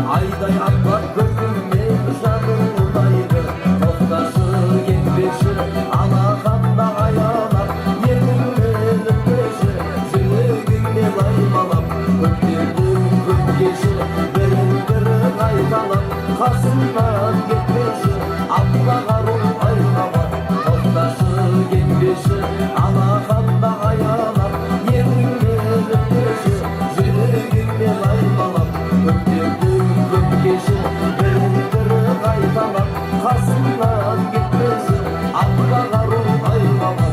Ayday atlar gözümde dışarıdaydı. Tohtaşı gitmişi alakanda ayalar. Yeminle öpüşü sürgünle laymalap. Öptürdüm öpkeşi benim bir kaydalar. Kasımdan gitmişi abla karım aynalar. Tohtaşı gitmişi alakanda ayalar. Yeminle öpüşü sürgünle laymalap. Öptürdüm öpkeşi benim bir kaydalar. Kasımdan gitmişi abla karım aynalar.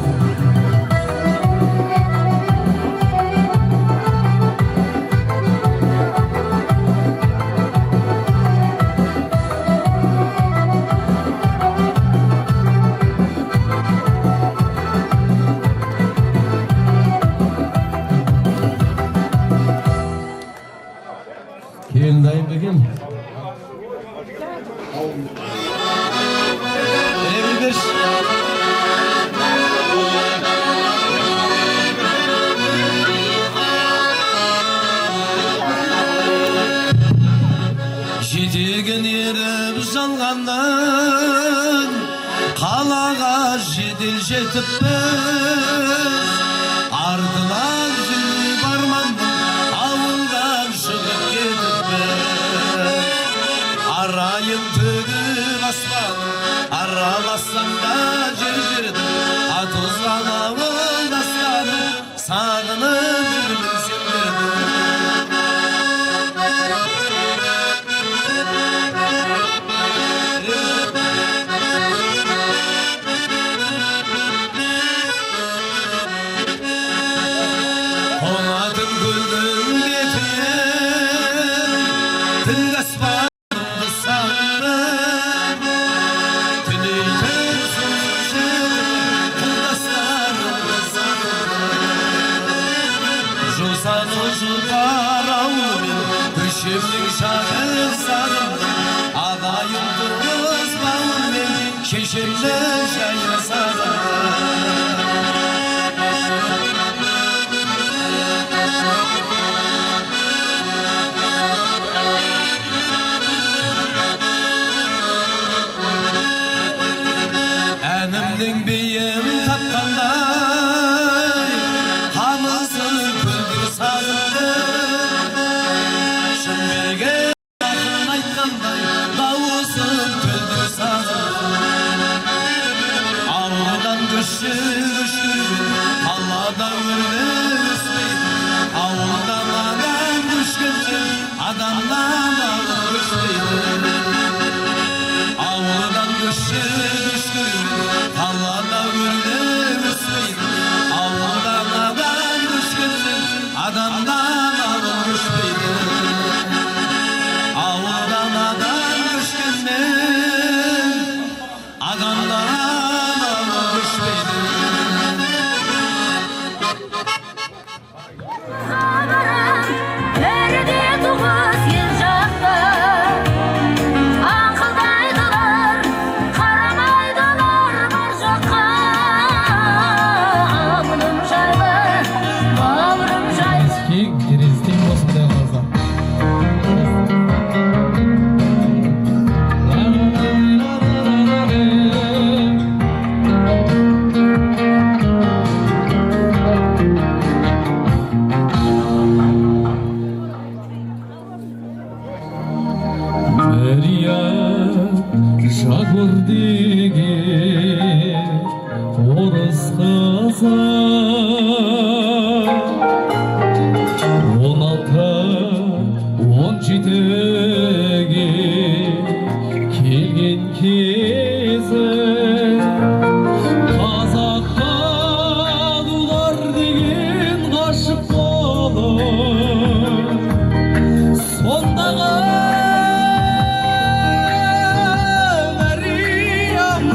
Dayım bugün. Evlidir. Жетеген еріп жалғаннан қалаға жедел жетіппіз. Артынан жүріп арманның ауылдан шығып кетіппіз. Арайым төгіп аспан аралассам да жер-жерді атузған ауылдастары сағынып жүрмін сендерді. Қонатын көлдің бетінен түнгі аспанымды сағындым. Түнейтін сұлжыр құлдастарымды сағындым. Жусаны жұпар ауылымен көшемнің шағын сағындым. Ағайым тұрғыз бауырмен шешемді жайы сағындым. Әнімнің бейім тапқандай қамысын көлді сағындым. Шын берген ақын айтқандай дауысын көлді сағындым. Ауылдан көшті қалада өрнөспейді. Ауылдан адам көшкенше адамнан алып өшпейді. Ауылдан көшті қалада өрнөспейді. Ауылдан адам көшкенше адамнан алып өшпейді. Ауылдан адам көшкенмен адамнан алып өшпейді. Орыс қызы 16-17-ге келген кезі қазаққа дулар деген ғашық болып сондағы Мариям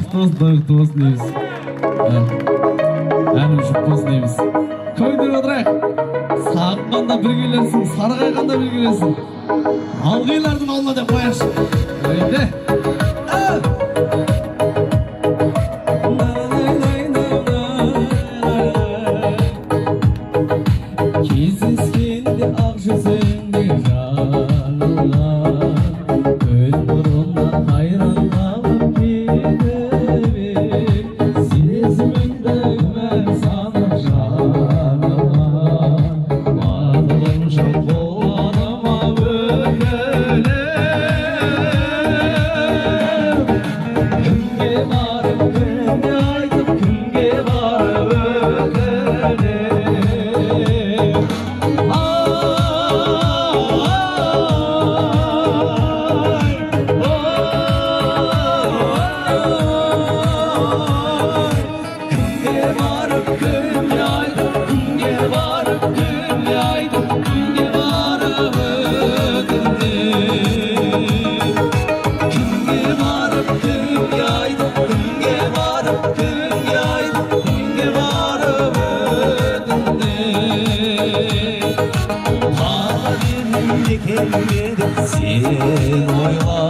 бақытты болсын, тойғыты болсын дейміз. Әнім жұп болсын дейміз. Көңдіріп отырайық. Сағынғанда бір келерсің, сарғайғанда бір келерсің. Алғилардың алма деп қояқшы. Өйде. Кездескенде ақ жүзіңде жағылған көл бұрыннан қайран қалып кетіп сезіміңді мән санап жағылған барлығым жыл қоланыма өкіліп кімге барып кімге айтып кімге барып өкіліп Sen oyla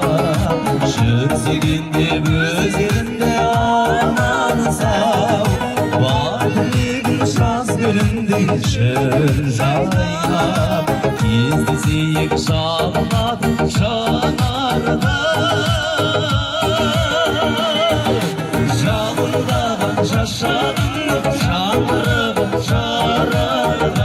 Жүрсегенде өзіңді аламан сау Барлығын жаз гүліндей жүр жайнап Кездесейік жалынатын жанарда Жалындаған жашағын жандырығын жарарда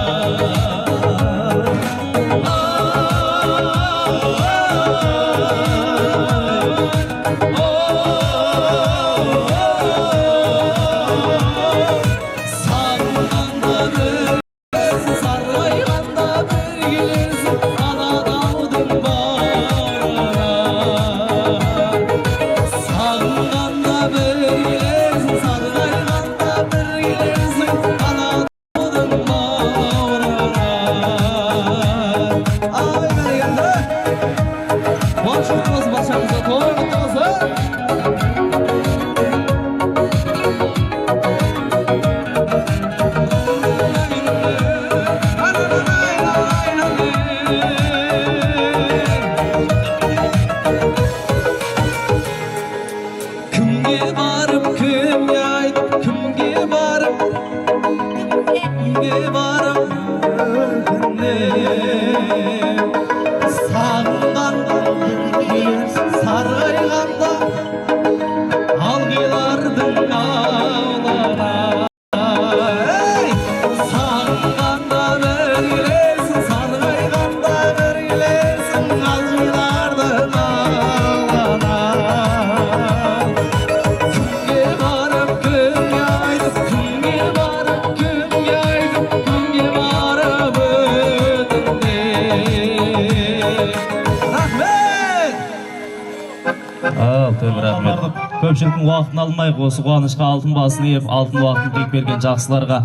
Көпшіліктің уақытын алмайық, осы қуанышқа алтын басын еп, алтын уақытын тек берген жақсыларға.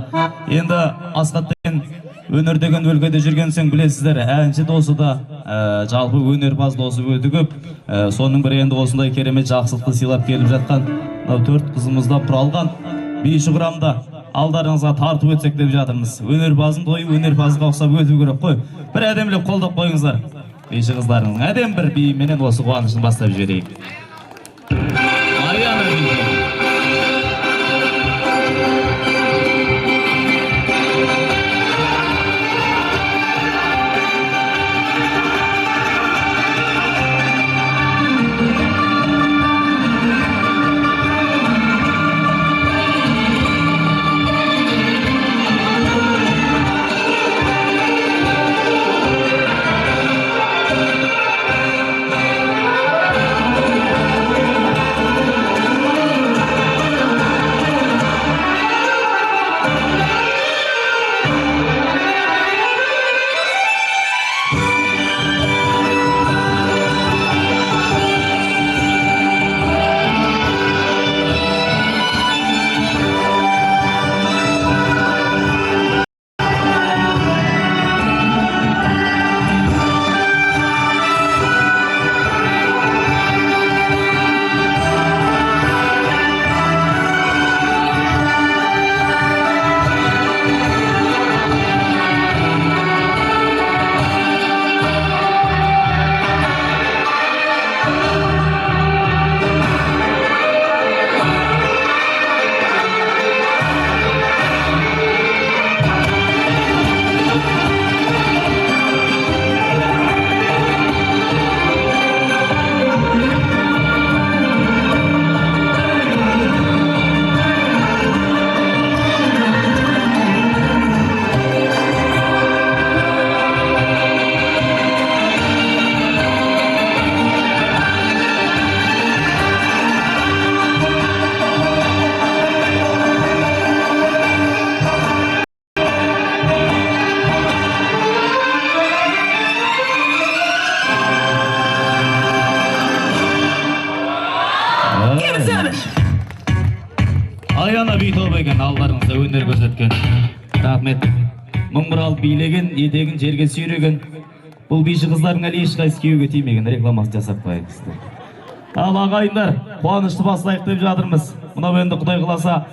Енді Асқат деген өнер деген өлкеде жүрген сен білесіздер, әнші досы да, жалпы өнерпаз досы өте көп. Соның бірі енді осындай керемет жақсылықты сыйлап келіп жатқан 4 қызымыздан құралған бейші құрамда алдарыңызға тартып өтсек деп жатырмыз. Өнерпазын тойы өнерпазға ұқсап өту керек қой. Бір әдемілік қолдап қойыңыздар. Бейші қыздарыңыздың әдем бір биіменен осы қуанышын бастап жіберейік. өнер көрсеткен. Рахмет. Мыңбырал билеген, етегін жерге сүйреген. Бұл биші қыздардың әлі ешқайсы күйеуге тимеген, рекламасын жасап қояйық. Ал ағайындар, қуанышты бастайық деп жатырмыз. Мынау енді Құдай қаласа,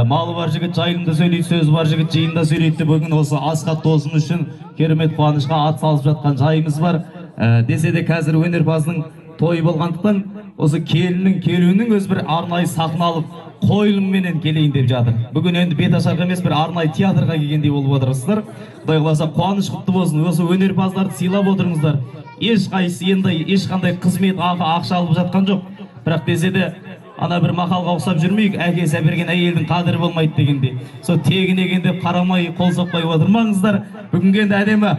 малы бар жігіт жайылымда сөйлейді, сөзі бар жігіт жиында сөйлейді деп бүгін осы Асқат досым үшін керемет қуанышқа ат салып жатқан жайымыз бар. Десе де қазір өнерпаздың тойы болғандықтан осы келіннің келуінің өз бір арнайы сахналық қойылымменен келейін деп жатыр. Бүгін енді бет ашарға емес, бір арнайы театрға келгендей болып отырсыздар. Құдай қаласа қуаныш құтты болсын. Осы өнерпаздарды сыйлап отырыңыздар. Ешқайсысы енді ешқандай қызмет ақша алып жатқан жоқ. Бірақ десе де ана бір мақалға ұқсап жүрмейік, әкесі берген әйелдің қадірі болмайды дегенде. Сол тегін еген деп қарамай, қол соқпай отырмаңыздар. Бүгінгі енді әдемі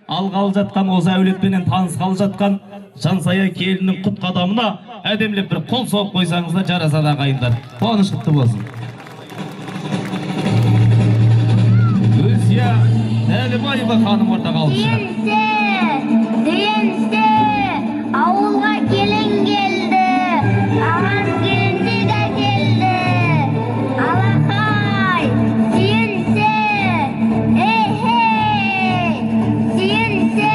алғалы жатқан, осы әулетпенен танысқалы жатқан Жансая келіннің құт қадамына әдемілеп бір қол соғып қойсаңыздар жарасады ағайындар. Қуаныш құтты болсын. Өзия Нәлібаева ханым орта қалыпшы. Дейінсе, ауылға келін келді, ағам келінді де келді. Алақай, дейінсе, эй, дейінсе.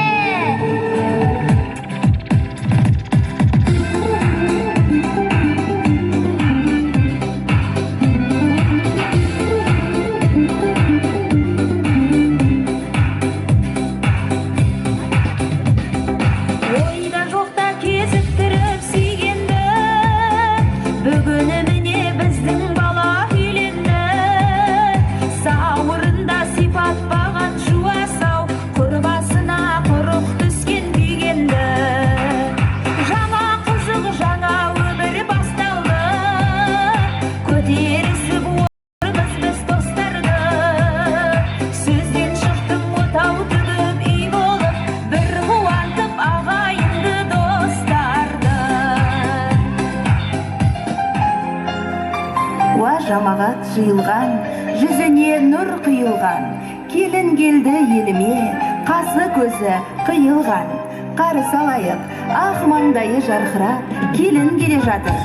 Жамағат жиылған, жүзіне нұр құйылған, келін келді еліме, қасы көзі қиылған. Қарсы алайық, ақ маңдайы жарқырап, келін келе жатыр.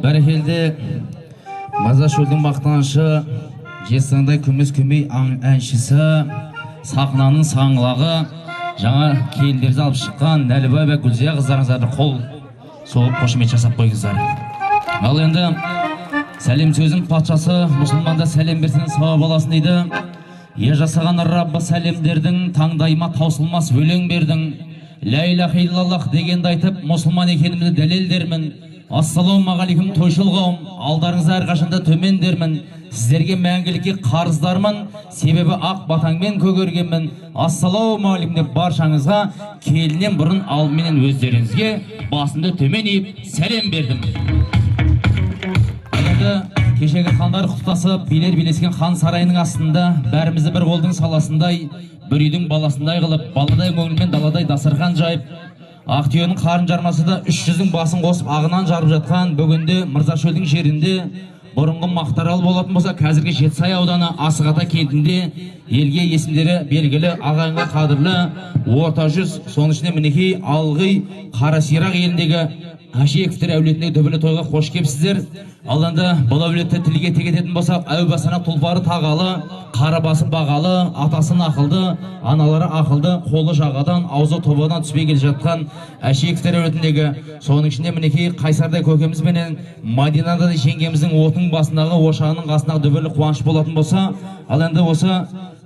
Бәрекелді Маза шөлдің мақтанышы, жесаңдай күміс көмей әншісі, сахнаның саңлағы, жаңа келіндерді алып шыққан Нәлібай бә Гүлзия қыздарыңыздарды қол соғып қошемет жасап қойыңыздар. Ал енді сәлем сөздің патшасы, мұсылманда сәлем берсең сауап аласың дейді. Е жасаған Раббы сәлемдердің таңдайыма таусылмас өлең бердің. Ля иляха иллаллах дегенді айтып, мұсылман екенімді дәлелдермін. Ассалаумағалейкум тойшыл қауым, алдарыңызда әрқашанда төмендермін. Сіздерге мәңгілікке қарыздармын, себебі ақ батаңмен көгергенмін. Ассалаумағалейкум деп баршаңызға келіннен бұрын алдыменен өздеріңізге басымды төмен иіп сәлем бердім. Енді кешегі хандар құттасып, билер билескен хан сарайының астында бәрімізді бір қолдың саласындай, бір үйдің баласындай қылып, баладай көңілмен даладай дастархан жайып, Ақтүйенің қарын жармасы да 300-дің басын қосып ағынан жарып жатқан бүгінде Мырзашөлдің жерінде бұрынғы Мақтарал болатын болса, қазіргі Жетісай ауданы Асығата кентінде елге есімдері белгілі ағайынға қадірлі орта жүз, соның ішінде мінекей Алғый Қарасирақ еліндегі Әшеевтер әулетіндегі дөбілі тойға қош келіпсіздер. Ал енді бұл әулетті тілге тек ететін болсақ, әубасына тұлпары тағалы, қарабасы бағалы, атасын ақылды, аналары ақылды, қолы жағадан, аузы тобадан түспей келе жатқан Әшеевтер әулетіндегі, соның ішінде мінекей Қайсардай көкемізбенен Мадинада жеңгеміздің отының басындағы ошағының қасындағы дөбілі қуаныш болатын болса, ал енді осы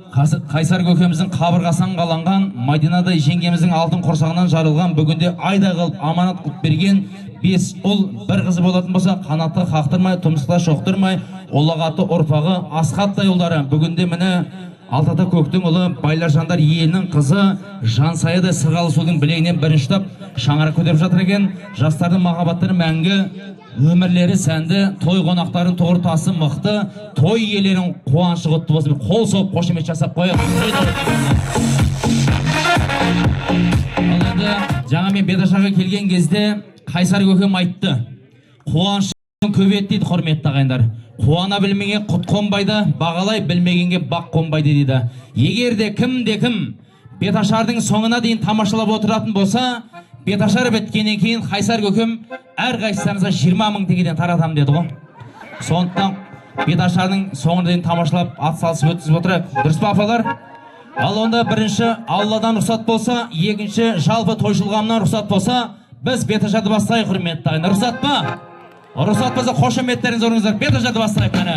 Қайсар көкеміздің қабырғасынан қаланған, Мадинада жеңгеміздің алтын құрсағынан жарылған, бүгінде айдай қылып аманат қылып берген 5 ұл, бір қызы болатын болса, қанатты қақтырмай, тұмсықта шоқтырмай, ұлағаты ұрпағы Асқаттай ұлдары. Бүгінде міне Алтата көктің ұлы Байлар жандар елінің қызы Жансаядай сырғалы судың білегінен бірінші ұстап шаңырақ көтеріп жатыр екен. Жастардың махаббаттары мәңгі, өмірлері сәнді, той қонақтарын тоғыр тасы мықты, той иелерінің қуанышы құтты болсын. Қол соғып қошемет жасап қояйық. Ал енді жаңа мен Беташарға келген кезде Қайсар көкем айтты: қуаныштың көбейеді дейді, құрметті ағайындар. Қуана білмеген құт қонбайды, бағалай білмегенге бақ қонбайды дейді. Егерде кім Беташардың соңына дейін тамашалап отыратын болса, Беташар біткеннен кейін Қайсар көкем әрқайсыңызға 20 мың теңгеден таратамын деді ғой. Сондықтан Беташардың соңына дейін тамашалап атсалысып өткізіп отырайық. Дұрыс па апалар? Ал онда бірінші Алладан рұқсат болса, екінші жалпы тойшылғамнан рұқсат болса, біз Беташарды бастайық, құрметті ағайындар. Рұқсат па? Рұқсат болса қошеметтеріңіз орныңыздар. Беташарды бастайық мені.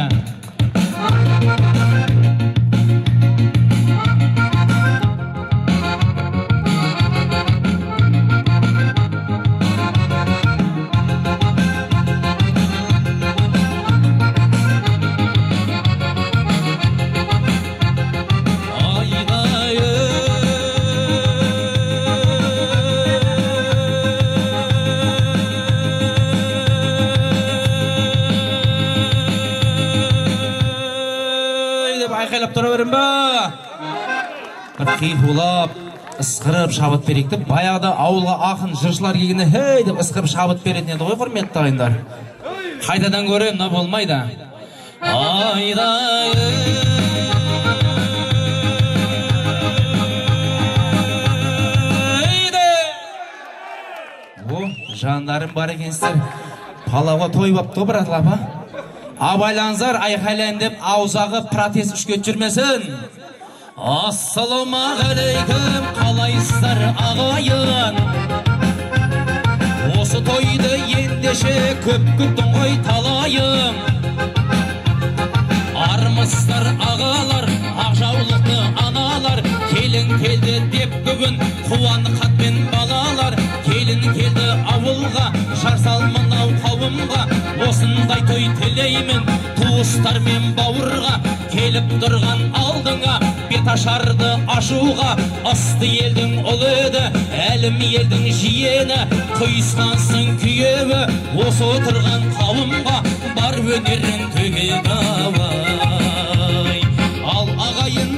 Айқайлап тұра берін ба? Қиқулап, ысқырып шабыт берейік деп, баяғыда ауылға ақын жыршылар келгенде хей деп ысқырып шабыт беретін еді ғой, құрметті ағайындар. Қайтадан көрем, мына болмайды. Айдай жандарым бар екенсіздер. Палауға той бапты ғой, біратыл апа. Абайлаңыздар, айқайлайын деп аузағы протез үшкет жүрмесін. Ассаламағалейкум, қалайсыздар ағайын? Осы тойды ендеше көп күттің ғой талайым. Армысыздар ағалар, ақжаулықты аналар, келін келді деп бүгін қуанды қатпен балалар. Келін келді ауылға, жар салмын ау қауымға, осындай той тілеймін туыстар мен бауырға. Келіп тұрған алдыңа Беташарды ашуға, асты елдің ұлы еді, әлім елдің жиені, құйысқансың күйеуі, осы отырған қауымға бар өнерін төгеді абай. Ал ағайын,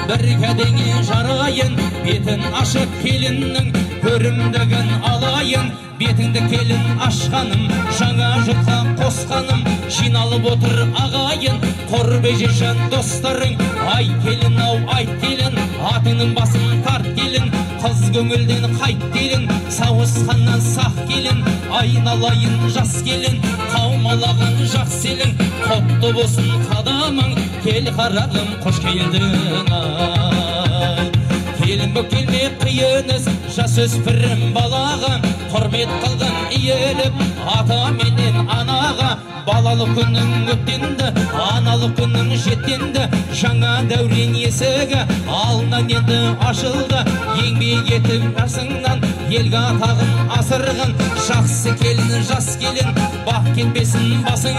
бір кәдеңе жарайын, бетін ашып келіннің көрімдігін алайын. Бетіңді келін ашқаным, жаңа жұртқа қосқаным, жиналып отыр ағайын, қорбеже жан достарың. Ай келін ау, айт келін, атыңның басын тарт келін, қыз көңілден қайт келін, сауысқаннан сақ келін, айналайын жас келін, қаумалаған жақсы селің, құтты болсын қадамың, кел қарағым қош келдің ай. Келін бөк келме қиыныз, жас өспірім балаға, құрмет қылған иеліп ата менен анаға. Балалық күнің өттенді, аналық күнің жеттенді, жаңа дәурен есігі алынан енді ашылды. Еңбек етіп жасыңнан елге атағын асырған, жақсы келін, жас келін, бақ кетпесін басың.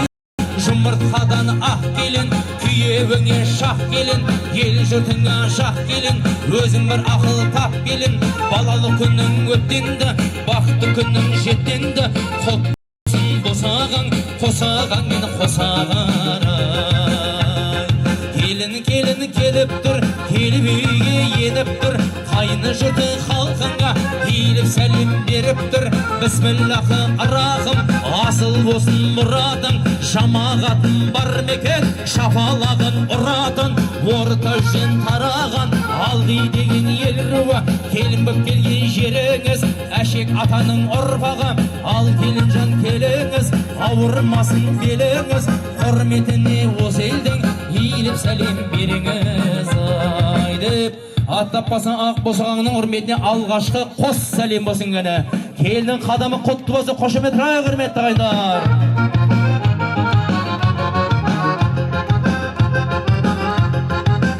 Жұмыртқадан ақ келін, күйеуіңе шақ келін, ел жұртыңа жақ келін, өзің бір ақыл тап келін. Балалы күнің өттенді, бақытты күнің жеттенді, құтсын босағаң, қосағаң мен қосағар. Келін келіп тұр, келіп үйге еніп тұр, қайны жұрты халқыңа келіп сәлем беріп тұр. Бісміллахы арағым, асыл болсын мұрадың, жамағатын бар мекен, шапалағын ұратын, орта жүзен тараған алғи деген ел руы келін боп келген жеріңіз әшек атаның ұрпағы ал келінжан келіңіз ауырмасын беліңіз құрметіне осы елдің иіліп сәлем беріңіз ай деп аттап басқан ақ босағаңның құрметіне алғашқы қос сәлем болсын гәне келіннің қадамы құтты болсын қошемет рай құрметті ағайындар.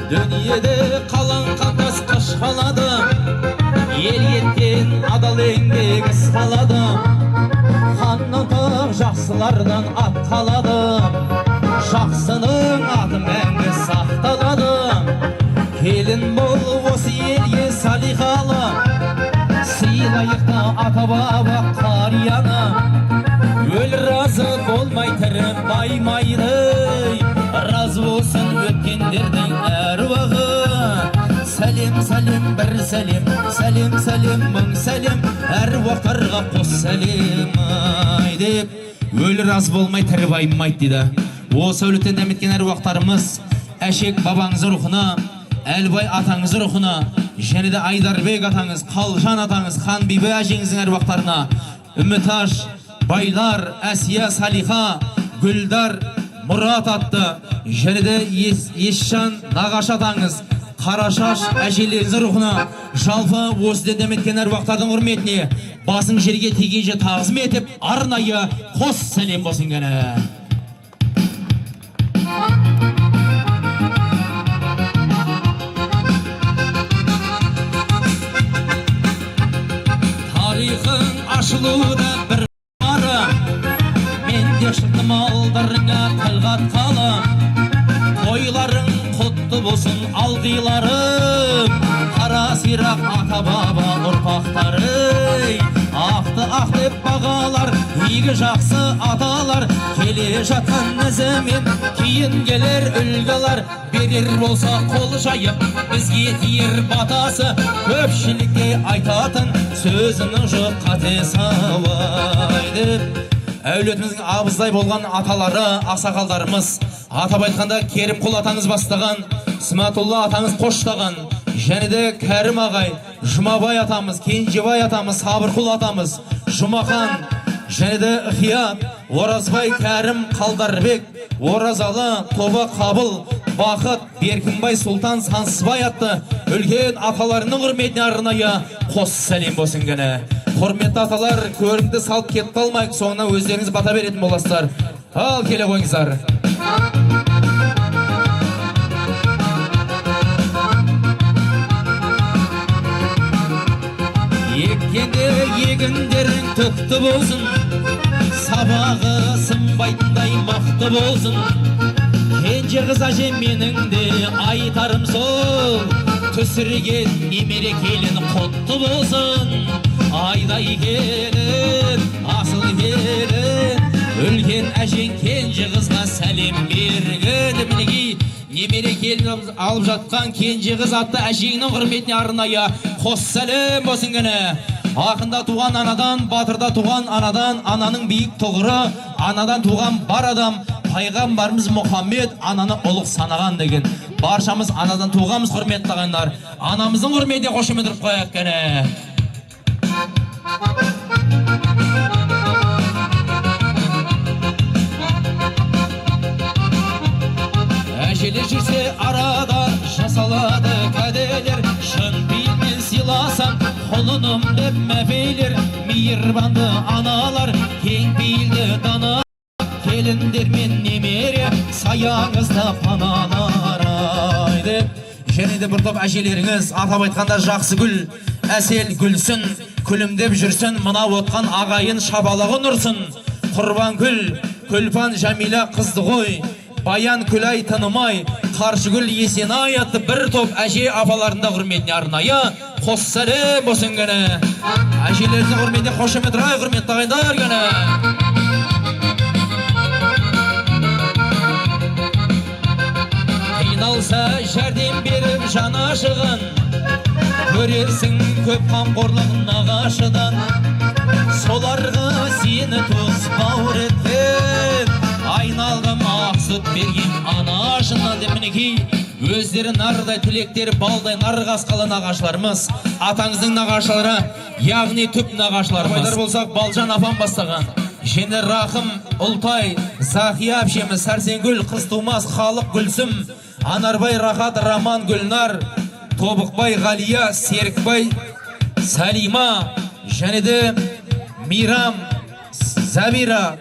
Дүниеде қалан қандас қыш қалады ел еттен адал еңбек іс қалады ханның тық жақсылардан ат қалады жақсының аты мәңгі сақталады келін бол осы елге салиқалы сыйлайықта ата баба қарияны өл разы болмай тірі баймайды разы болсын өткендердің әруағы сәлем сәлем бір сәлем сәлем сәлем мың сәлем әруақтарға қос сәлем ай деп өл разы болмай тірі баймайды дейді. Осы әулеттен дәметкен әруақтарымыз әшек бабаңыз рухына Әлбай атаңыз рухына және де Айдарбек атаңыз, Қалжан атаңыз, Ханбибі әжеңіздің әруақтарына Үміташ, Байлар, Әсия, Салиха, Гүлдар, Мұрат атты және де Есжан, Нағаш атаңыз, Қарашаш әжелеріңіздің рухына жалпы осы дәметкен әруақтардың құрметіне басың жерге тигенше тағзым етіп арнайы қос сәлем болсын гәне. Ашылуда бір бары мен де шықтым алдарыңа тіл қатқалы тойларың құтты болсын алғиларым қара сирақ ата баба ұрпақтары ақты ақ деп бағалар игі жақсы аталар келе жатқан ізімен кейін келер үлгілер берер болса қол жайып бізге тиер батасы көпшілікке айтатын сөзінің жоқ қатесі абай деп әулетіміздің абыздай болған аталары ақсақалдарымыз атап айтқанда Керімқұл атаңыз бастаған Сматулла атаңыз қоштаған және де Кәрім ағай Жұмабай атамыз Кенжебай атамыз Сабырқұл атамыз Жұмахан және де Қият Оразбай Кәрім Қалдарбек Оразалы Тобы Қабыл Бақыт Беркінбай Сұлтан Сансызбай атты үлкен аталарының құрметіне арнайы қос сәлем болсын гәне. Құрметті аталар, көрімді салып кетіп қалмайық, соңына өздеріңіз бата беретін боласыздар. Ал келе қойыңыздар. Еккенде егіндерің түкті болсын, сабағы сынбайтындай мақты болсын. Кенже қыз әжем менің де айтарым сол, түсірген немере келін құтты болсын. Айдай келін, асыл келін, үлкен әжең кенже қызға сәлем берген. Мінекей немере келін алып жатқан кенже қыз атты әжеңнің құрметіне арнайы қос сәлем болсын гәне. Ақында туған анадан, батырда туған анадан, ананың биік тұғыры, анадан туған бар адам, пайғамбарымыз Мұхаммед ананы ұлық санаған деген. Баршамыз анадан туғамыз құрметті ағайындар. Анамыздың құрметіне қошемет ұрып қояйық кәне. Әжелер жүрсе арада жасалады кәделер, шын пейілмен сыйласаң құлыным деп мәпейлер. Мейірбанды аналар, кең пейілді дана, келіндер мен немере саяңызды паналар ай деп. Және де бір топ әжелеріңіз атап айтқанда жақсы гүл, әсел гүлсін, күлімдеп жүрсін, мына отқан ағайын шабалығы нұрсын. Құрбан гүл, Күлпан Жәмила қызды ғой, Баян Күлай тынымай, Қаршыгүл Есенай атты бір топ әже апаларында құрметіне арнайы қос сәлем болсын гәне. Әжелердің құрметіне қошемет рай құрметті ағайындар гәне. Қиналса жәрдем беріп жаны ашыған, көрерсің көп қамқорлық нағашыдан. Соларға сені туыс бауыр еткен, айналғым ақ сүт берген анашынан деп. Мінекей Өздері нардай тілектері балдай нарық асқалы нағашыларымыз, атаңыздың нағашылары, яғни түп нағашыларымыз. Байдар болсақ, Балжан апам бастаған. Және Рахым, Ұлтай, Захия әпшеміз, Сәрсенгүл, Қыстумас, Халық, Гүлсім, Анарбай, Рахат, Раман, Гүлнар, Тобықбай, Ғалия, Серікбай, Салима, және де Мирам, Забира,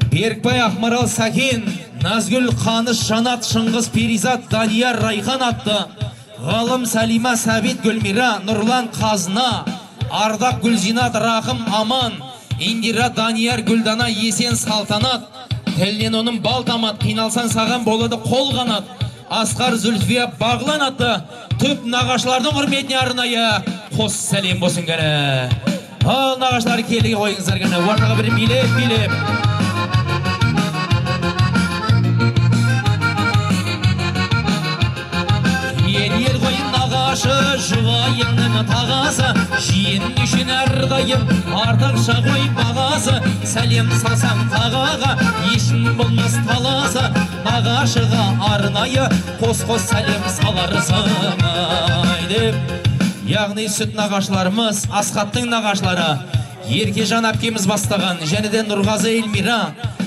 Берікбай, Ақмарал, Сәкен, Назгүл, Қаныш, Жанат, Шыңғыз, Перизат, Данияр, Райхан атты, Ғалым, Салима, Сәбит, Гүлмира, Нұрлан, Қазына, Ардақ, Гүлзинат, Рахым, Аман, Индира, Данияр, Гүлдана, Есен, Салтанат, Тілінен оның балтамат, қиналсан саған болады қол қанат, Асқар, Зүлфия, Бағлан атты, түп нағашылардың құрметіне арнайы қос сәлем болсын кәні. Ал нағашылар келіге қойыңыздар кәні, ортаға бір билеп. Ел қойын нағашы, жұғайынның тағасы, жиен үшін әрдайым артық шағой бағасы, сәлем салсам тағаға, ешін болмас таласы, нағашыға арнайы қос-қос сәлем саларсың деп. Яғни сүт нағашыларымыз, Асқаттың нағашылары, Еркежан әпкеміз бастаған, және де Нұрғазы Эльмира,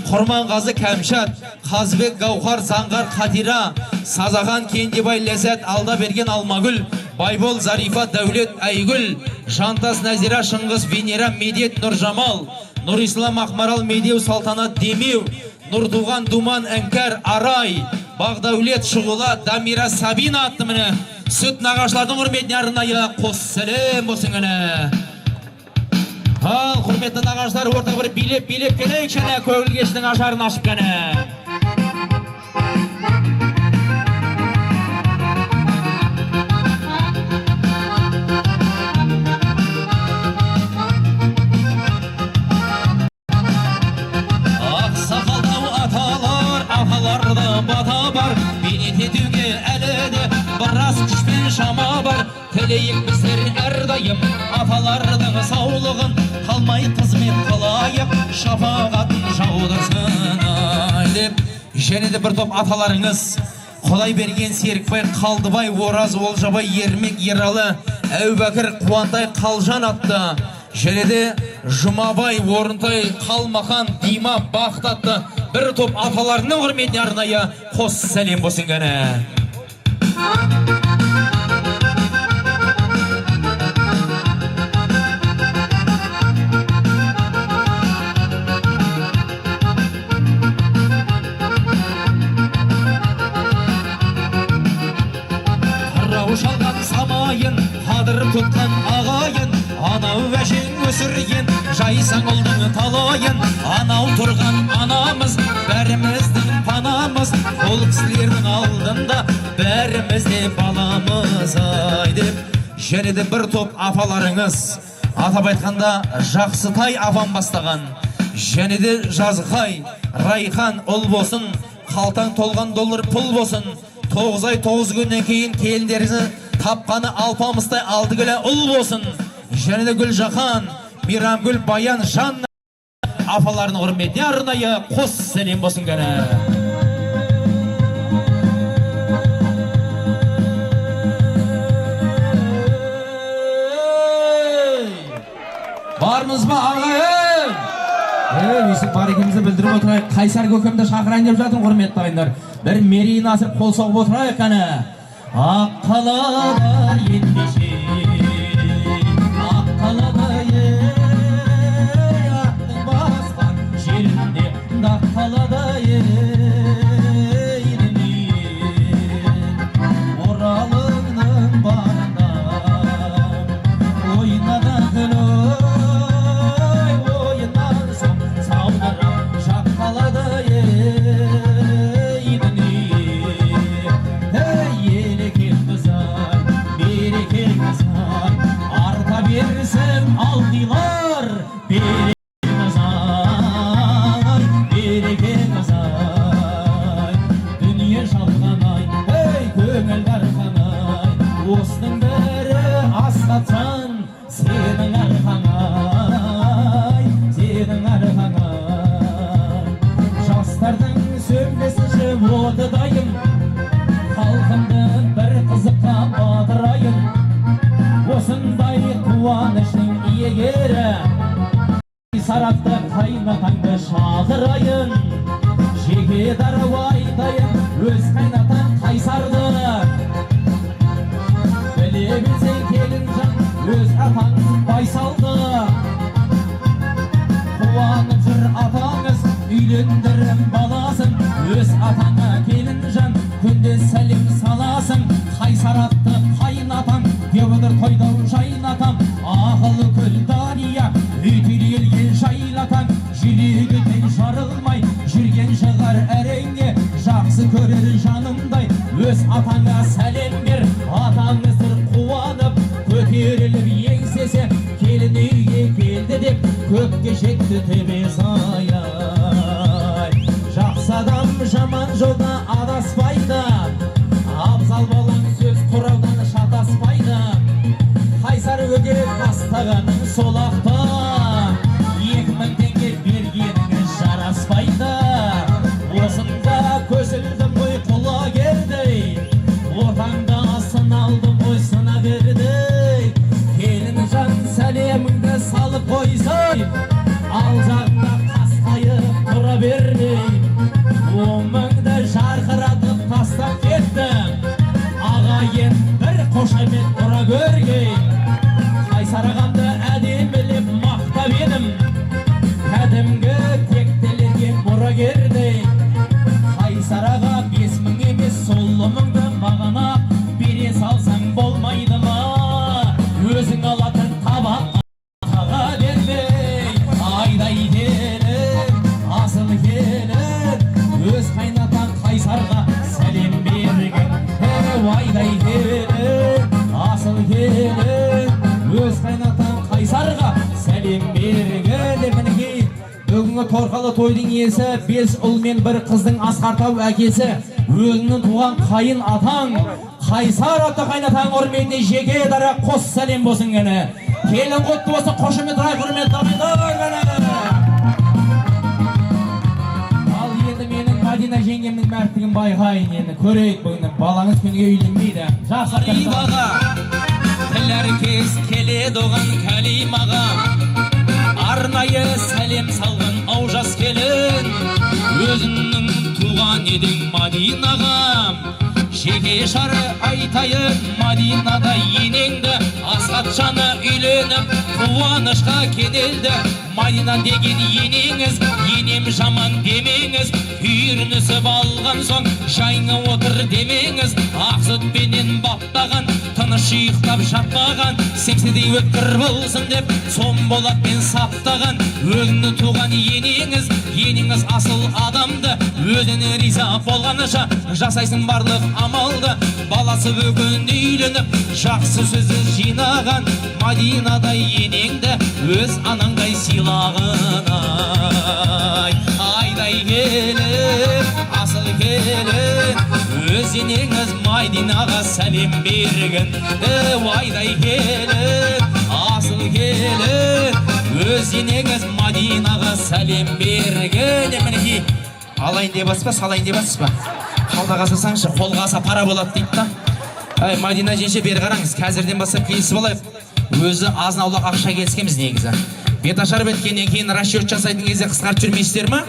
Құрманғазы Кәмшат, Қазбек Гаухар, Заңғар Қатира, Сазахан Кендебай Ләззат, Алда берген Алмагүл, Байбол Зарифа Дәулет Айгүл, Жантас Нәзира Шыңғыс Венера Медет Нұржамал, Нұрислам Ақмарал Медеу Салтанат Демеу, Нұртуған Думан Әңкәр Арай, Бағдәулет Шұғыла Дамира Сабина атты міне сүт нағашылардың құрметіне арнайы қос сәлем болсын кәні. Ал құрметті нағашылар орта бір билеп келейік және көгілгештің ажарын ашып кәні. Шама бар, тілейік біздер әрдайым, аталардың саулығын қалмай қызмет қылайық, шапағатын жаудырсын деп. Және де бір топ аталарыңыз, Құдай берген Серікбай, Қалдыбай, Ораз, Олжабай, Ермек, Ералы, Әубәкір, Қуантай, Қалжан атты. Және де Жұмабай, Орынтай, Қалмақан, Дима, Бақыт атты. Бір топ аталарының құрметіне арнайы қос сәлем болсын кәні. Шалған самайын, қадыр тұтқан ағайын, анау әжең өсірген, жайсаң ұлдың талайын, анау тұрған анамыз, бәріміздің панамыз, ол кісілердің алдында бәріміз де баламыз ай деп. Және де бір топ апаларыңыз, атап айтқанда Жақсытай апам бастаған, және де Жазғай, Райхан ұл болсын, қалтаң толған доллар пұл болсын, 9 ай 9 күннен кейін келіндеріңізді тапқаны алпамыстай алды гүлі ұл болсын. Және де Гүлжахан, Мирамгүл, Баян, Жанна апаларының құрметіне арнайы қос сәлем болсын кәні. Бармыз ба ағайын? Өйсік бар екемізді білдіріп отырайық. Қайсар көкемді шақырайын деп жатыр құрметті ағайындар. Бір мерейін асып қол соғып отырайық кәні. Ақ қалада ендеше, ақ қалада ақтың басқан жерінде, ақ қалада Оралыңның барында ойнады гүл-ой, ойыннан соң саудырап жақ қалада берсін алдилар, берекеңіз ай, берекеңіз ай, дүние жалған ай, көңіл дархан ай, осының бәрі асқатсан сенің арқан ай, сенің арқан ай. Жастардың сөйлесіші оты дайым, осындай қуаныштың иегері сарапты қайнатаңды шақырайын жеке дару айтайын өз қайнатаң қайсарды біле білсең келінжан өз атаң байсалды қуанып жүр атаңыз үйлендірім баласын өз атаңа келінжан күнде сәлем саласың қайсар атты қайнатам деп отыр тойдау жайнатам ақылы күл дария үйтілі елге жайлатам жүрегінен жарылмай жүрген шығар әреңе жақсы көрер жанымдай өз атаңа сәлем бер атаңызды қуанып көтеріліп еңсесе келін үйге келді деп көкке жетті тебесай жақсы адам жаман жолда адаспайды абзал балаң сөз құраудан шатаспайды қайсар өгей бастағаның солақта 2000 теңге бергеніңіз жараспайды осында көсілдім ғой құлагердей ортаңда сыналдым ғой сынабердей келінжан сәлеміңді салып қойсай ал жағында қасқайып тұра бермей омыңды жарқыратып тастап кеттің ағайын бір қошамет тұра көргей қайсар ағамды әдемілеп мақтап едім кәдімгі тектелерге мұрагердей қайсар аға 5000 емес солымыңды мағана бере салсаң болмайды ма өзің алатын табақ аға бермей айдай келін асыл келін өз қайнатаң қайсарға сәлем берген айдай келін асыл келін өз қайнатаң қайсарға сәлем берген мінекей бүгінгі торқалы тойдың иесі 5 ұл мен 1 қыздың асқартау әкесі өзінің туған қайын атаң қайсар атты қайнатаң құрметіне жеке дара қос сәлем болсын кәні келін құтты болсын қошемет рай құрметті ағайындар ал енді менің Мадина жеңгемнің мәрттігін байқайын енді көрейік бүгін балаңыз күнге үйленбейді жақсы аға тіләркес келеді оған кәлимаға арнайы сәлем салған аужас келін өзіңнің туған едің Мадинаға жеке шары айтайын Мадинада енеңді Асхатжаны үйленіп қуанышқа кенелді Мадина деген енеңіз енем жаман демеңіз үйірінісіп алған соң жайыңа отыр демеңіз ақ сүтпенен баптаған тыныш ұйықтап жатпаған семседей өткір болсын деп сом болатпен саптаған өзіңді туған енеңіз асыл адамды өзіне риза болғаныша жасайсың барлық амалды баласы бүгін үйленіп жақсы сөзі жинаған Мадинадай енеңді өз анаңдай сыйлағын айдай келін асыл келін өз енеңіз Мадинаға сәлем берген айдай келін асыл келін өз енеңіз Мадинаға сәлем берген мінекей алайын деп баспа салайын деп баспа қалдаға салсаңшы қолға аса пара болады дейді да Мадина жеңше бері қараңыз қазірден бастап келісіп алайық өзі азын аулақ ақша келіскенбіз негізі бет ашарып өткеннен кейін расчет жасайтын кезде қысқартып жүрмейсіздер ма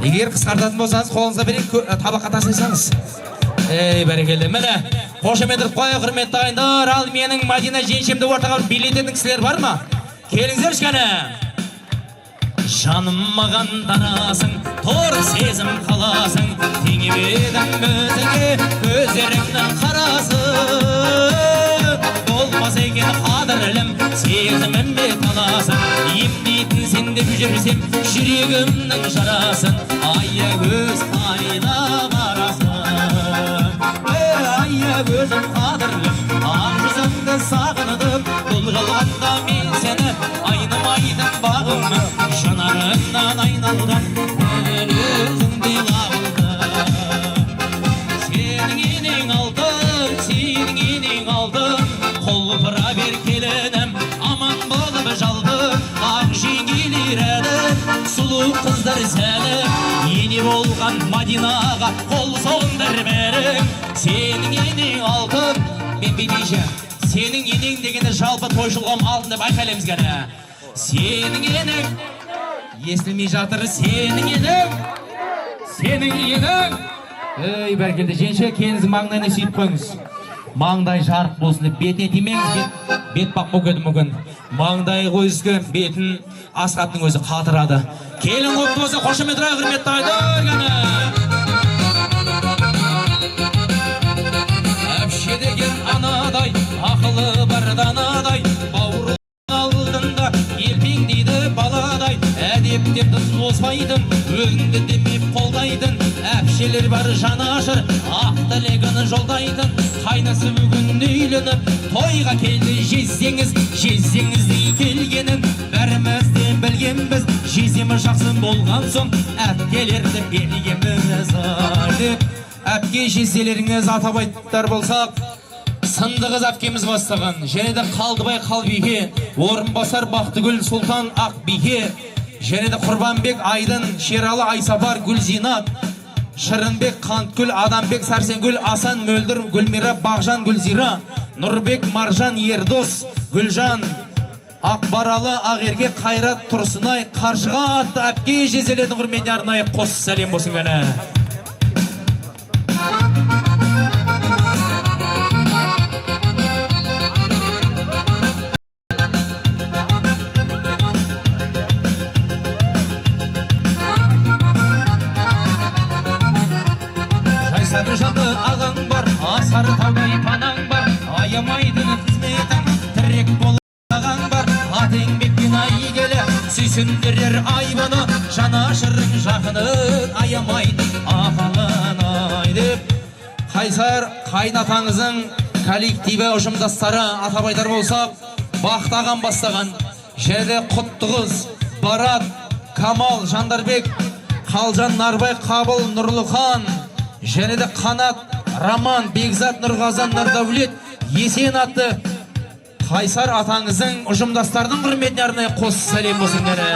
егер қысқартатын болсаңыз қолыңызға берейін табаққа тасайсаңыз бәрекелді міне қошемет етіп қояйық құрметті ағайындар ал менің Мадина жеңшемді ортаға билететін кісілер бар ма келіңіздерші кәне жаным маған дарасың тор сезім қаласың теңебедің көзіңе көздеріңнің қарасы болмас екен қадірлім сезіміме таласың емдейтін сен деп жүрсем жүрегімнің жарасын аягөз қайда барасың аягөзім қадірлім ақ жүзіңді сағындым бұл жалғанда мен сені айнымайтын бағымның жанарыңнан айналдым мен өзіңде қалдым сенің енең алтын қолпыра бер келінім аман болып жалғыр ақ жеңгелер әдім сұлу қыздар сәлім ене болған Мадинаға қол соғыңдар бәрің сенің енең алтын мен бедейші. Сенің енең дегенде жалпы тойшылғам алдын деп айқайлаймыз кәне. Сенің енең, естілмей жатыр, сенің енең. Ей, бәркелді, женше, kendinizi маңдайына сүйіп қойыңыз. Маңдай жарық болсын деп, бетіне тимеңіз, бет бақ мүгеді мүгін. Маңдай қойызғы бетін Асқаттың өзі қатырады. Келін қопты болса, қошемет ұрай, құрметті айдар кәне. Әпше деген анадай, ақылы бар данадай, бауыр алдында ерпең дейді баладай. Әдептен тыс озбайдың, өгінді демеп қолдайдың. Әпшелер бар жанашыр, ақ тілегін жолдайтын. Қайнасы бүгін үйленіп, тойға келді жездеңіздей келгенін. Бәрімізден білгенбіз, жездемі жақсы болған соң, әпкелерді бергенбіз деп. Әпке жезделеріңіз атап айттар болсақ, Сындығыз әпкеміз бастаған, және де Қалдыбай Қалбике, Орынбасар Бақтыгүл Сұлтан Ақбике, және де Құрбанбек Айдын, Шералы Айсапар Гүлзинат, Шырынбек Қанткүл, Адамбек Сәрсенгүл, Асан Мөлдір, Гүлмира Бағжан Гүлзира, Нұрбек Маржан Ердос, Гүлжан Ақбаралы Ағерге Қайрат Тұрсынай, Қаршыға атты әпке жезелердің құрметіне арнайы қос сәлем болсын кәне. Жанды ағаң бар, асары таудай панаң бар, аямайдың қызметің, тірек болағаң бар, атың бекпен ай келі, сүйсіндірер айбаны, жанашырың жақынын, аямайдың ағалын ай деп. Қайсар қайнатаңызың коллективі ұжымдастары атап айтар болсақ, Бақтаған бастаған, және Құттығыз, Барат, Камал, Жандарбек, Қалжан, Нарбай, Қабыл, Нұрлыхан, және де Қанат, Раман, Бекзат, Нұрғазан, Нұрдәулет, Есен атты Қайсар атаңыздың ұжымдастардың құрметіне арнайы қос сәлем болсын кәне.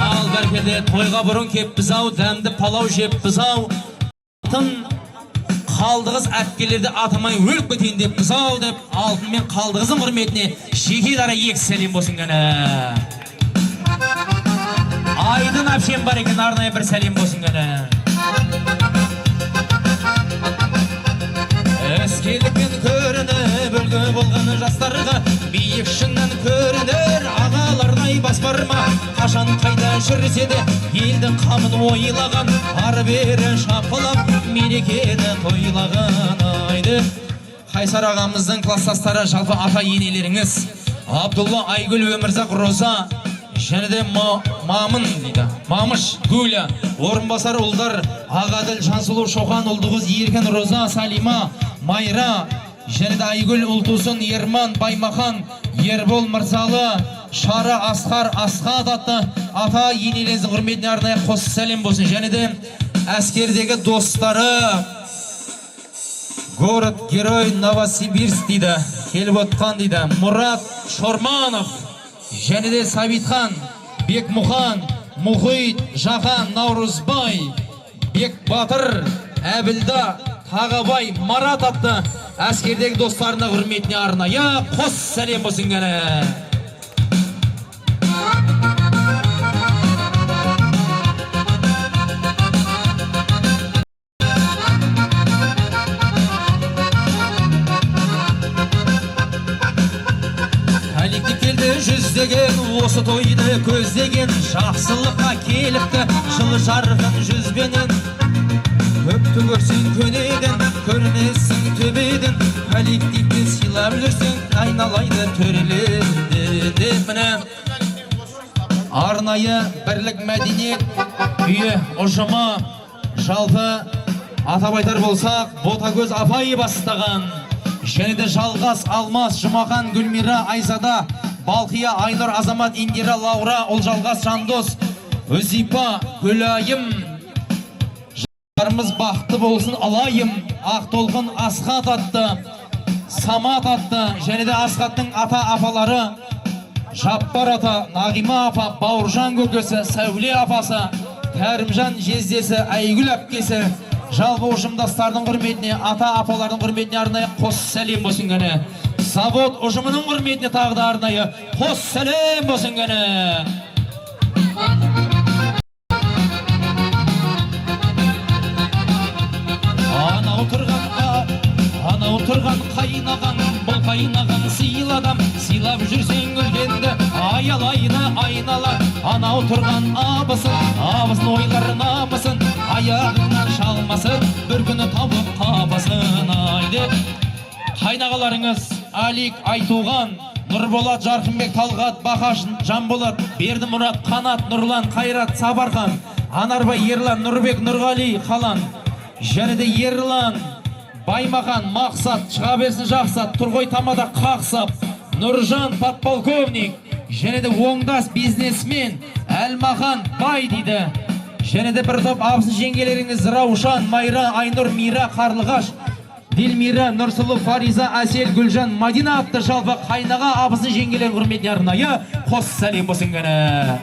Ал бәркелде тойға бұрын кеппіз ау, дәмді палау жеппіз ау, Қалдығыз әпкелерді атамай өліп кетейін деп бұзау деп, алтын мен Қалдығыздың құрметіне жеке дара екі сәлем болсын кәне. Айдын әпшем бар екен, арнайы бір сәлем болсын кәне. Әскерлікпен көрініп үлгі болған жастарға, биік шыннан көрінер ағалардай бас бар ма? Қашан қайда жүрседе елді қамын ойлаған, ары-бері шапқылап мерекені тойлаған айды. Қайсар ағамыздың класстастары жалпы ата енелеріңіз Абдулла, Айгүл, Өмірзақ, Роза, және де Мамын дейді, Мамыш, Гүля, Орынбасар ұлдар, Ағаділ, Жансұлу, Шоқан, Ұлдығыз, Еркен, Роза, Салима, Майра, және де Айгүл, Ұлтусын, Ерман, Баймахан, Ербол, Мырзалы, Шара, Асқар, Асқат атты ата енелеріңіздің құрметіне арнайы қос сәлем болсын. Және де әскердегі достары, город герой Новосибирск дейді, келіп отқан дейді, Мұрат Шорманов, және де Сабитхан, Бекмұхан, Мұхит, Жақан, Наурызбай, Бекбатыр, Әбілда, Тағабай, Марат атты әскердегі достарына құрметіне арнайы қос сәлем болсын кәне. Жүздеген осы тойды көздеген, жақсылыққа келіпті жылы жарғын жүзбенен. Көпті көрсең көнеден, көрінесің төбеден, коллективді сыйлап жүрсең айналайды төрелерді деп. Міне арнайы бірлік мәдениет үйі ұжымы жалпы атап айтар болсақ, Ботагөз апай бастаған, және де Жалғас, Алмас, Жұмахан, Гүлмира, Айзада, Балқия, Айнұр, Азамат, Индира, Лаура, Олжалғас, Жандос, Өзипа, Гүлайым, жарымыз бақты болсын алайым, Ақтолқын, Асқат атты, Самат атты, және де Асқаттың ата-апалары, Жаппар ата, Нағима апа, Бауыржан көкесі, Сәуле апасы, Кәрімжан жездесі, Айгүл әпкесі, жалпы ұжымдастардың құрметіне, ата-апалардың құрметіне арнайы қос сәлем болсын гәне. Завод ұжымының құрметіне тағы да арнайы қос сәлем болсын гәне. Анау тұрған қайнаған, бұл қайнаған сыйладам, сыйлап жүрсең гүлденді, аялайны айналар. Анау тұрған абысын ойлар намысын, аяғынан шалмасын, бір күні табып қапасын айды. Қайнағаларыңыз Алик Айтуған, Нұрболат Жарқынбек, Талғат Бақаш, Жанболат, Бердімұрат, Қанат, Нұрлан, Қайрат, Сабархан, Анарбай, Ерлан, Нұрбек, Нұрғали, Қалан, және де Ерлан, Баймақан, Мақсат, шыға берсін Жақсат, Тұрғой Тамада Қақсап, Нұржан, подполковник, және де оңдас бизнесмен Әлмақан Бай дейді. Және де бір топ абысын жеңгелеріңіз Раушан, Майра, Айнұр, Мира, Қарлығаш, Дилмира, Нұрсұлы, Фариза, Әсел, Гүлжан, Мадина атты жалпы қайнаға абысын жеңгелер құрметіне арнайы қос сәлем болсын гәне.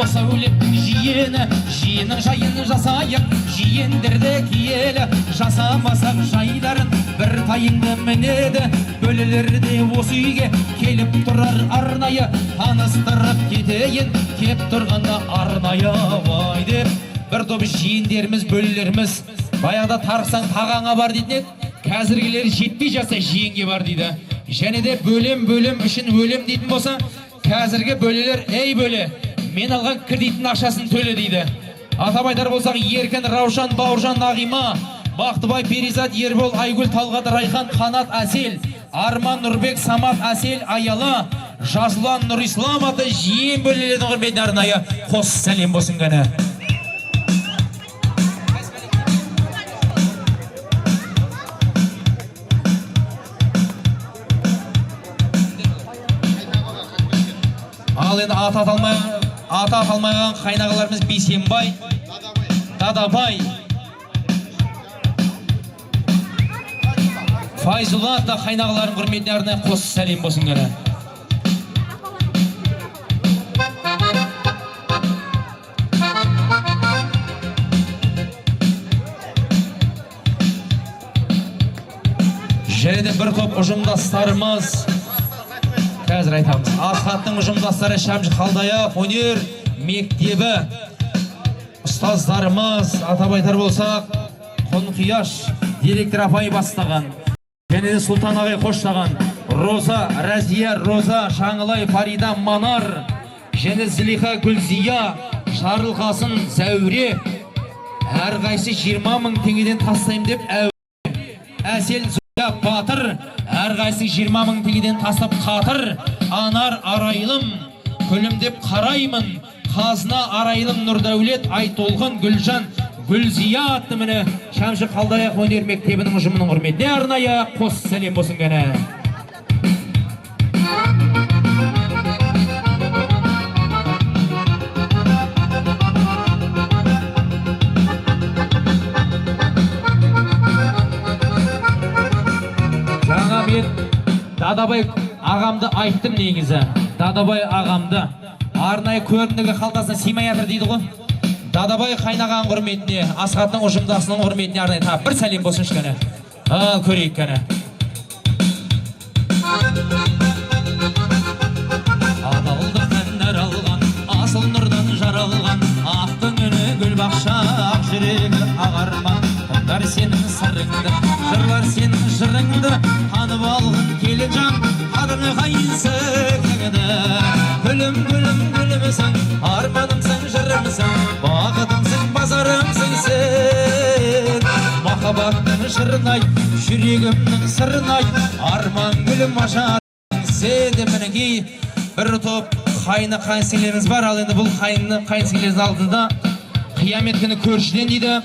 Осы өлеттің жиенің жайын жасайық, жиендерді киелі, жасамасақ жайларын бір тайынды мінеді. Бөлілерде осы үйге келіп тұрар арнайы, таныстырып кетейін, кеп тұрғанда арнайы вай деп. Бір топ жиендеріміз, бөлілеріміз, баяғыда тарқсаң тағаңа бар дейтін еді, қазіргілер жетпей жатса жиенге бар дейді. Және де бөлім үшін өлім дейтін болса, қазіргі бөлелер, ей бөле, мен алған кредиттің ақшасын төле дейді. Атап айтар болсақ, Еркін, Раушан, Бауыржан, Нағима, Бақтыбай, Перизат, Ербол, Айгүл, Талғат, Райхан, Қанат, Әсел, Арман, Нұрбек, Самат, Әсел, Аяла, Жасұлан, Нұрислам аты жиен бөлелердің құрметіне арнайы қос сәлем болсын гәне. Ал енді ата аталмаған қайнағаларымыз Бейсенбай, Дадабай, Файзулла атты қайнағалардың құрметіне арнайы қос сәлем болсын гәне. Және де бір топ ұжымдастарымыз, қазір айтамыз, Асхаттың ұжымдастары Шәмші Қалдаяқ өнер мектебі ұстаздарымыз, атап айтар болсақ, Құнқияш директор апай бастаған, және де Сұлтан ағай қоштаған, Роза, Разия, Роза, Шаңылай, Фарида, Манар, және Зілиха, Гүлзия, Жарылғасын, Зәуре, әрқайсы 20 000 теңгеден тастайым деп Әсел, Зоя, Батыр, әрқайсы 20 000 теңгеден тастап қатыр. Анар, Арайлым, күлім деп қараймын, Қазына, Арайлым, Нұрдәулет, Айтолғын, Гүлжан, Гүлзия атты міне Шәмші Қалдаяқ өнер мектебінің ұжымының құрметіне арнайы қос сәлем болсын гәне. Жаңа мен Дадабай ағамды айттым негізі. Дадабай ағамды арнайы көріндігі қалтасына симай атыр дейді ғой. Дадабай қайнаған құрметіне, Асхаттың ұжымдасының құрметіне арнайы тап бір сәлем болсын шкәне. Көрейік кәне. Адалды қандар алған, асыл нұрдан жаралған, ақтың үні гүл бақша, ақ жүрегі ағарман. Тыңдар сенің сырыңды, жырлар сенің жырыңды, танып алғын келі жан, адыңы қайсы кәңді. Гүлім, гүлім, гүлімісің, арманымсың, жырымысың, бақытымсың, базарымсың сен. Махаббаттың жырын айт, жүрегімнің сырын айт, арман гүлім ашатын сен. Мінекей бір топ қайны қайынсіңлеріңіз бар. Ал енді бұл қайны қайынсіңлеріңіз алдында қиямет күні көршіден дейді.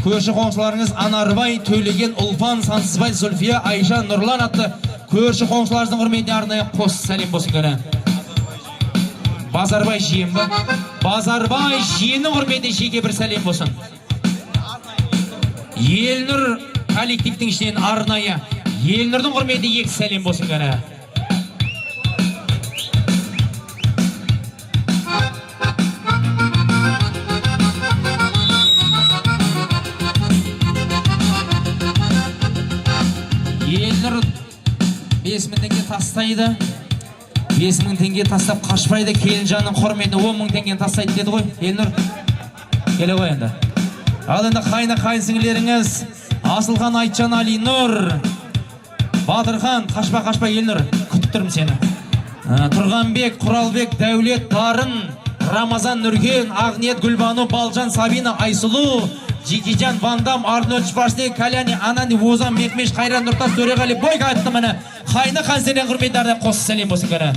Көрші қоңшыларыңыз Анарбай, Төлеген, Ұлпан, Сансызбай, Зульфия, Айша, Нұрлан атты көрші қоңшыларыңыздың құрметіне арнайы қос сәлем болсын гәне. Базарбай жиен ба? Базарбай жиеннің құрметіне жеке бір сәлем болсын. Елнұр коллективтің ішінен арнайы Елнұрдың құрметі екі сәлем болсын ғана. Елнұр 5.000 теңге тастайды. 5.000 теңге тастап қашпайды. Келінжанның құрметіне 10.000 теңгені тастайды деді ғой. Елнұр келе ғой енді. Ал енді қайын сіңлеріңіз Асылхан, Айтжан, Алинұр, Батырхан, қашпа Елнұр, күтіп тұрмын сені. Тұрғанбек, Құралбек, Дәулет, Дарын, Рамазан, Нұрген, Ақниет, Гүлбану, Балжан, Сабина, Айсұлу, Жекежан, Вандам, Арнольд, Шварценеггер, Каляни, Анани, Озан, Мекмеш, Қайран, Нұртас, Төреғали, бойға айтты мені. Қайны қансерен құрметтерді қосы сәлем болсын кәрі.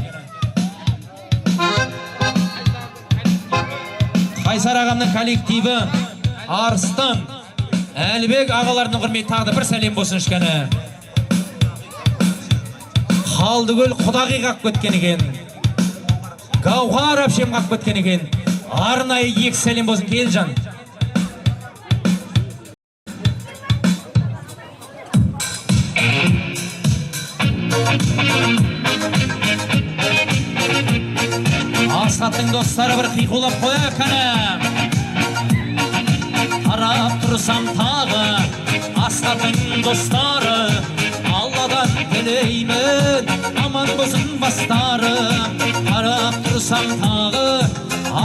Қайсар ағамның коллективі Арыстан, Әлібек ағаларының құрметі тағы бір сәлем болсын үшкені. Қалдыгөл Құдағи қақ көткен екен. Гауһар әпшем қақ көткен екен. Арнайы екі сәлем болсын Келжан. Асқаттың достары бір қиқулап қоя кәні. Қарап тұрсам тағы Асқаттың достары, Алладан тілеймін аман болсын бастары. Қарап тұрсам тағы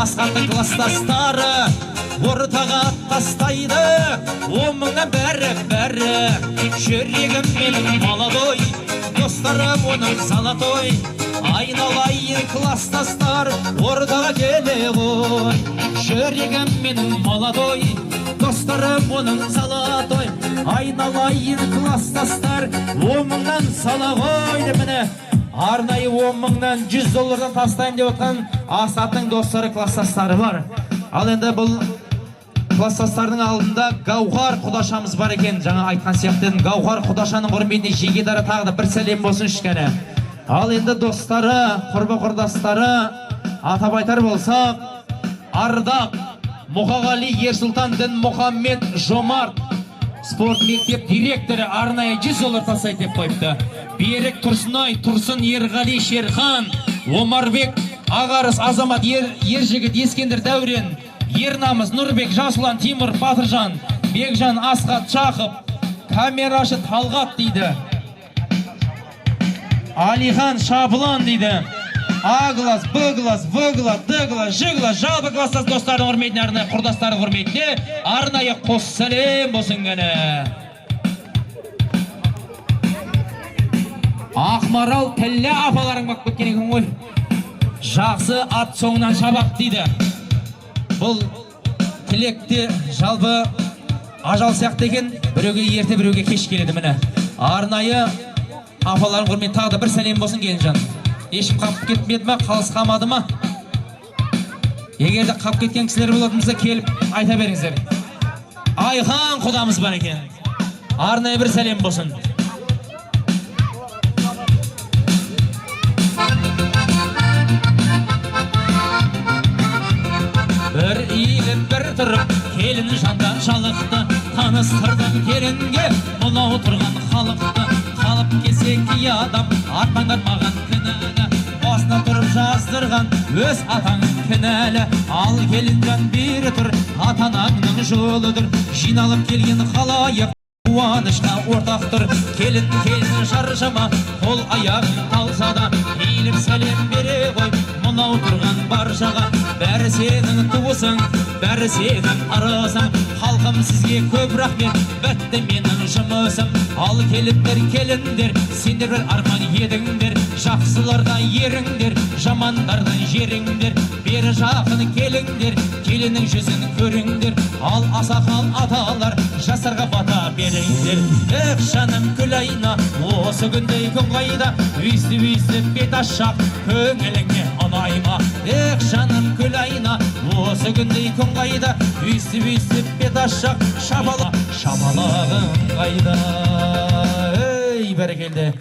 Асқаттың кластастары, ортаға тастайды 10.000 бәрі. Жүрегім менің молодой, достарым оның золотой. Айналайын кластастар, ортаға келе ғой. Жүрегім менің молодой, достарым оның золотой. Айналайын кластастар, 10.000-нан сала ғой деп міне. Арнайы 10.000-нан $100 тастайым деп отқан Асаттың достары, кластастары бар. Ал енді бұл кластастардың алдында Гауһар Құдашамыз бар екен. Жаңа айтқан сияқты едім, Гауһар Құдашаның құрметіне жегедары тағы да бір сәлем болсын ішкені. Ал енді достары, құрбы-құрдастары атап айтар болсақ, Ардақ, Мұқағали, Ерсұлтан, Дін Мұхаммед, Жомарт, спорт мектеп директоры арнайы $100 тастайды деп қойыпты. Берік Тұрсынай, Тұрсын Ерғали, Шерхан, Омарбек, Ағарыс, Азамат, Ержігіт, Ескендір, Дәурен, Ернамыз, Нұрбек, Жасұлан, Тимур, Батыржан, Бекжан, Асқат, Чақып, камерашы Талғат дейді. Алихан, Шабылан дейді. А-класс, Б-класс, В-класс, Д-класс, Ж-класс, жалпы класстас достардың құрметіне, арнайы құрдастары құрметіне арнайы қос сәлем болсын ғана. Ақмарал Тіллі апаларың бақ көткен екен ғой. Жақсы ат соңынан шабақ дейді. Бұл тілекте жалпы ажал сияқты екен, біреуге ерте, біреуге кеш келеді міне. Арнайы апаларың құрметіне тағы да бір сәлем болсын Келінжан. Ешім қапып кетмеді ма, қалыс қамады ма? Егерде қап кеткен кісілер болатынымызда келіп айта беріңіздер. Айхан құдамыз бар екен. Арнайы бір сәлем болсын. Бір иіліп бір тұрып келін жандан жалықты, таныстырдым келінге мұнау тұрған халықты. Қалып кесе кей адам артаңдар маған кінәлі, басына тұрып жаздырған өз атаң кінәлі. Ал келінжан бері тұр, ата-анаңның жолыдыр, жиналып келген халайық қуанышқа ортақ тұр. Келін шаршама, қол аяғын талса да, иіліп сәлем бере ғой мынау тұрған баршаға. Бәрі сенің туысың, бәрі сенің арысың, халқым сізге көп рахмет, бітті менің жұмысым. Ал келіндер, сендер бір арман едіңдер, жақсыларға еріңдер, жамандардан жеріңдер. Бері жақын келіңдер, келінің жүзін көріңдер. Ал асақал аталар, жастарға бата беріңдер. Эх, жаным Күлайна, осы күндей күн қайда, үйсі бет ашақ, көңіліңе ұнайма. Эх, жаным Күлайна, осы күндей күн қайда, үйсі бет ашақ, шабалағың қайда. Ей, бәрекелді.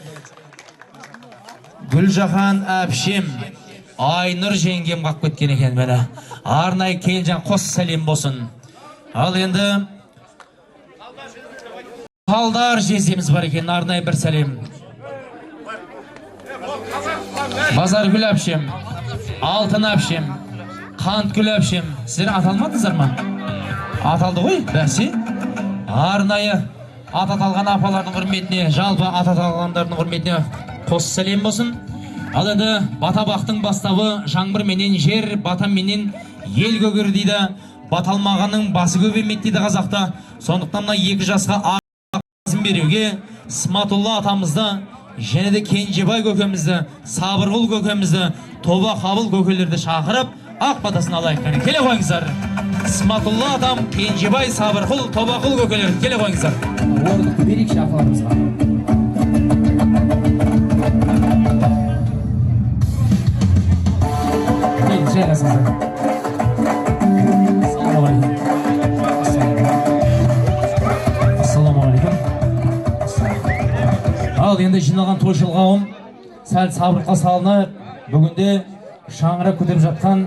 Гүлжахан әпшем, Айнұр жеңгем қақ көткен екен мені. Арнайы Келінжан қос сәлем болсын. Ал енді Балдар жездеміз бар екен, арнайы бір сәлем. Базаргүл әпшем, Алтын әпшем, Қанткүл әпшем. Сіздер аталмадыңыздар ма? Аталды ғой, бәсе. Арнайы ат аталған апалардың құрметіне, жалпы ат аталғандардың құрметіне қос сәлем болсын. Ал енді батабақтың бастауы жаңбыр менен жер, батам менен ел көгер дейді. Баталмағаның басы көбемек дейді қазақта. Сондықтан мына 2 жасқа ағасын беруге Сматулла атамызды, және де Кенжебай көкемізді, Сабырғұл көкемізді, Тоба Қабыл көкелерді шақырып, ақ батасын алайық. Келе қойыңыздар. Сматулла атам, Кенжебай, Сабырғұл, Тобақұл көкелерді келе қойыңыздар. Орнықты берейікші апаларымызға. Жайғасыңыздар. Ал енді жиналған тойшыл қауым сәл сабырға салынып, бүгінде шаңырақ көтеріп жатқан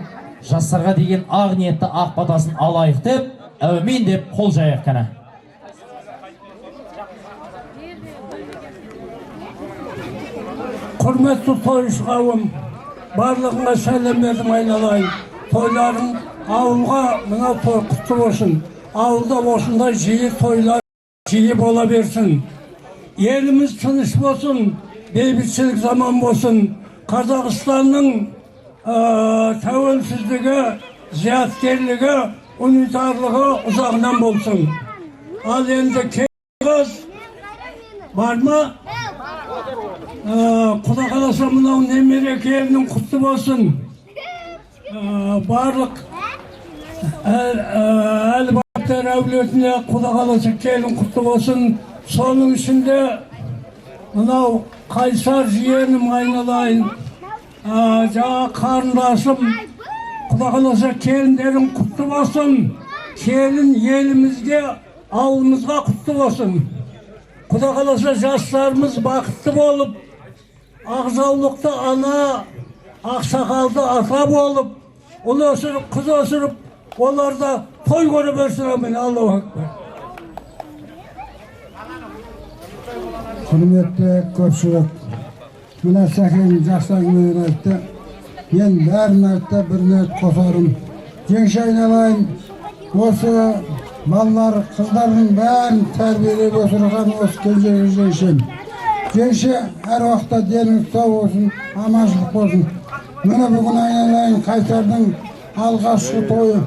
жастарға деген ақ ниетті ақ батасын алайық деп, әумин деп қол жайық қана. Құрметті тойшы қауым, барлығыңа сәлем бердім айналайын. Тойларың ауылға мына той құтты болсын. Ауылда осындай жиі тойлар жиі бола берсін. Еліміз тыныш болсын, бейбітшілік заман болсын. Қазақстанның тәуелсіздігі, зияткерлігі, унитарлығы ұзағынан болсын. Ал енді қыз бар ма? Құда қаласа мынау немере келінің құтты болсын. Барлық әлбаптар әулетіне құда қаласа келін құтты болсын. Соның ішінде мынау Қайсар жиенім айналайын, жаңа қарындасым, құда қаласа келіндерің құтты болсын. Келін елімізге, ауылымызға құтты болсын. Құда қаласа жастарымыз бақытты болып, ағзаулықты ана, ақсақалды ата болып, ұл өсіріп, қыз өсіріп, оларда той көріп өсір, әмін, Аллаху акбар. Құрметті көпшілік, мына Сәкен жақсы әңгімені айтты. Мен бәрін айтты, біріне қосарым. Жеңші айналайын, осы балалар, қыздардың бәрін тәрбиелеп өсірген осы кенжегі жеңшем. Жеңші әр уақытта деніңіз сау болсын, аманшылық болсын. Міне бүгін айналайын Қайсардың алғашқы тойы.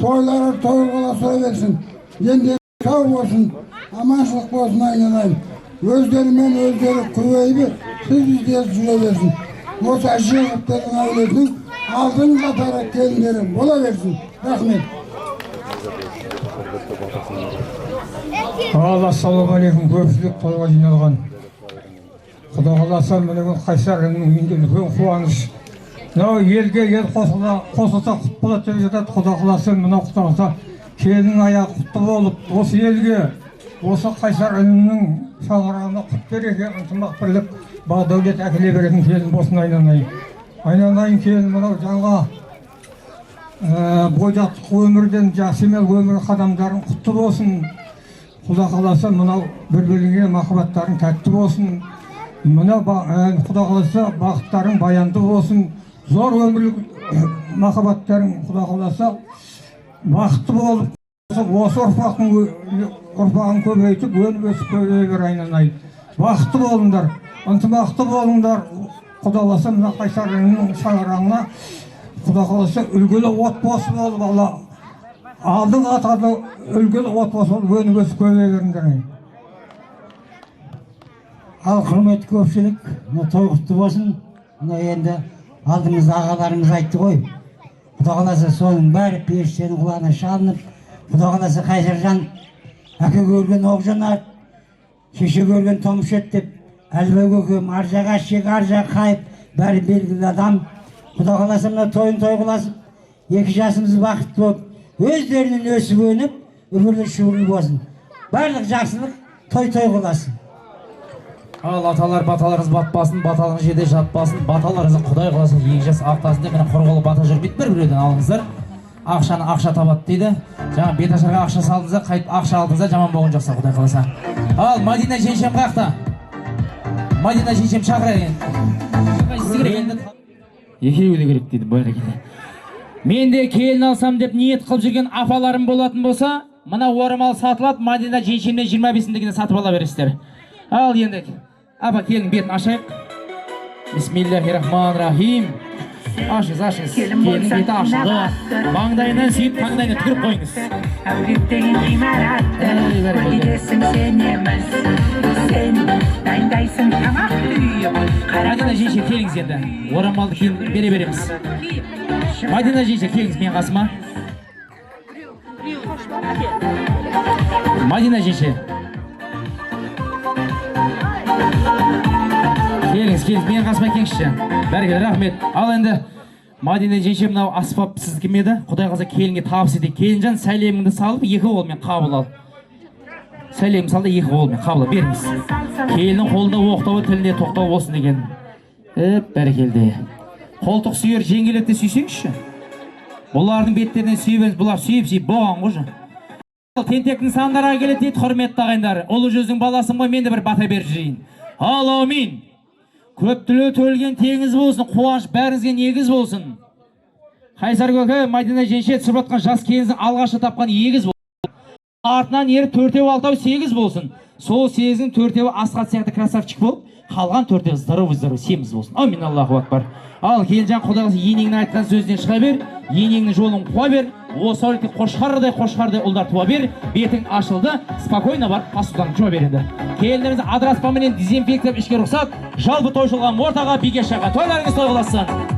Тойлары той бола сұра берсін. Дендері сау болсын, аманшылық болсын айналайын. Өздерімен өздері көбейіп, сіз бізде жүре берсін. Осы әжеғіптердің әулетінің алдын қатары келіндері бола берсін. Рахмет. Ассалаумағалейкум, көпшілік тойға жиналған. Құда қаласа мінеген Қайсарының үйінде үлкен қуаныш. Мынау елге ел қосылса құт болады деп жатады. Құда қаласа мынау құда қаласа келінің аяғы құтты болып, осы елге, осы Қайсар үнінің шаңырағына құт береке, ынтымақ бірлік, бақ-дәулет әкеле беретін келін болсын айналайын. Айналайын келін мынау жаңа бойдақтық өмірден жақсымел өмір қадамдарын құтты болсын. Құда қаласа мынау бір-біріңе махаббаттарың тәтті болсын. Мына құда қаласа бақыттарың баянды болсын. Зор өмірлік махаббаттарың құда қаласа бақытты болып, осы ұрпағын көбейтіп, өніп өсіп көбейер айналайын. Бақытты болыңдар, ынтымақты болыңдар. Құда қаласа мына Қайсарының шаңырағына құда қаласа үлгілі отбасы болып, Алла алдың атады үлгілі отбасы болып, өніп өсіп көбейеріңдер. Ал құрметті көпшілік, той құтты болсын. Енді алдымызда ағаларымыз айтты ғой. Құда қаласа соның бәрі періштенің құлағына шалынып, құда қаласа Қайсаржан әке көрген Оқжанар, шеше көрген Томшет деп, Әлбай көкем ар жағы шек, ар жағы қайып, бәрі белгілі адам. Құда қаласа мына тойын той қыласып, 2 жасымыз бақытты болып, өздерінен өсіп өніп, үмірлі шүрлі болсын. Барлық жақсылық той қыласын. Ал аталар баталарыңыз батпасын, баталарыңыз жерде жатпасын, баталарыңызды Құдай қаласа 2 жас ақтасын деп, міне құрғылы бата жүрмейді, бір-біреуден алыңыздар. ақшаны ақша табады дейді. Жаңа беташарға ақша салдыңызда, қайтып ақша алдыңызда жаман болған жақса, Құдай қаласа. Ал Мадина жеңшем қақта. Мадина жеңшем шақырайын. Екеуі де керек дейді, бойға келді. Мен де келін алсам деп ниет қылып жүрген апаларым болатын болса, мына орамал сатылады, Мадина жеңшемнен 25-дегіне сатып ала бересіздер. Ал енді, апа келін бетін ашайық. Бисмиллахиррахманиррахим. Ашыңыз. Келін беті ашылды. Маңдайынан сүйіп, таңдайына түкіріп қойыңыз. Әулеттеген ғимаратты идесің сенеміз. Сен дайындайсың тамақ үйіп. Мадина жеңше келіңіз енді. Орамалды кейін бере береміз. Мадина жеңше келіңіз мен қасыма. Мадина жеңше. Келіңіз, мен қасыма келіңізші. Бәрекелді, рахмет. Ал енді Мадина жеңше мынау аспап сіздікі ме еді? Құдай қаласа келінге табыс етейік. Келінжан сәлеміңді салып, 2 қолмен қабыл ал. Сәлеміңді салды, 2 қолмен қабыл ал. Беріңіз. Келіннің қолында оқтауы, тілінде тоқтау болсын деген. Бәрекелді. Қолтық сүйер жеңгелетті сүйсеңізші. Бұлардың беттерінен сүйбеңіз, бұлар сүйіп болған қожа. Тентектің сандарға келеді дейді, құрметті ағайындар. Ұлы жүздің баласын ғой, мен де бір бата беріп жүрейін. Аумин. Көптілі төлген теңіз болсын, қуаныш бәріңізге негіз болсын. Қайсар көке, Мадина жеңше түсіріп жатқан жас келініздің алғашы тапқан егіз болсын. Артынан ері 4-6 8 болсын. Сол 8-дің 4-і Асқат сияқты красавчик болып, қалған 4-і здоровый семіз болсын. Амин, Аллаху акбар. Ал келінжан құдағысы енеңнің айтқан сөзден шыға бер, енеңнің жолын қуа бер, осы әулетте қошқардай ұлдар туа бер, бетің ашылды, спокойно бар, пасудан жуа береді. Келіндеріңізді адыраспанменен дезинфекциялап ішке рұқсат, жалпы тойшылған ортаға, биге шаға тойларыңыз той қыласын.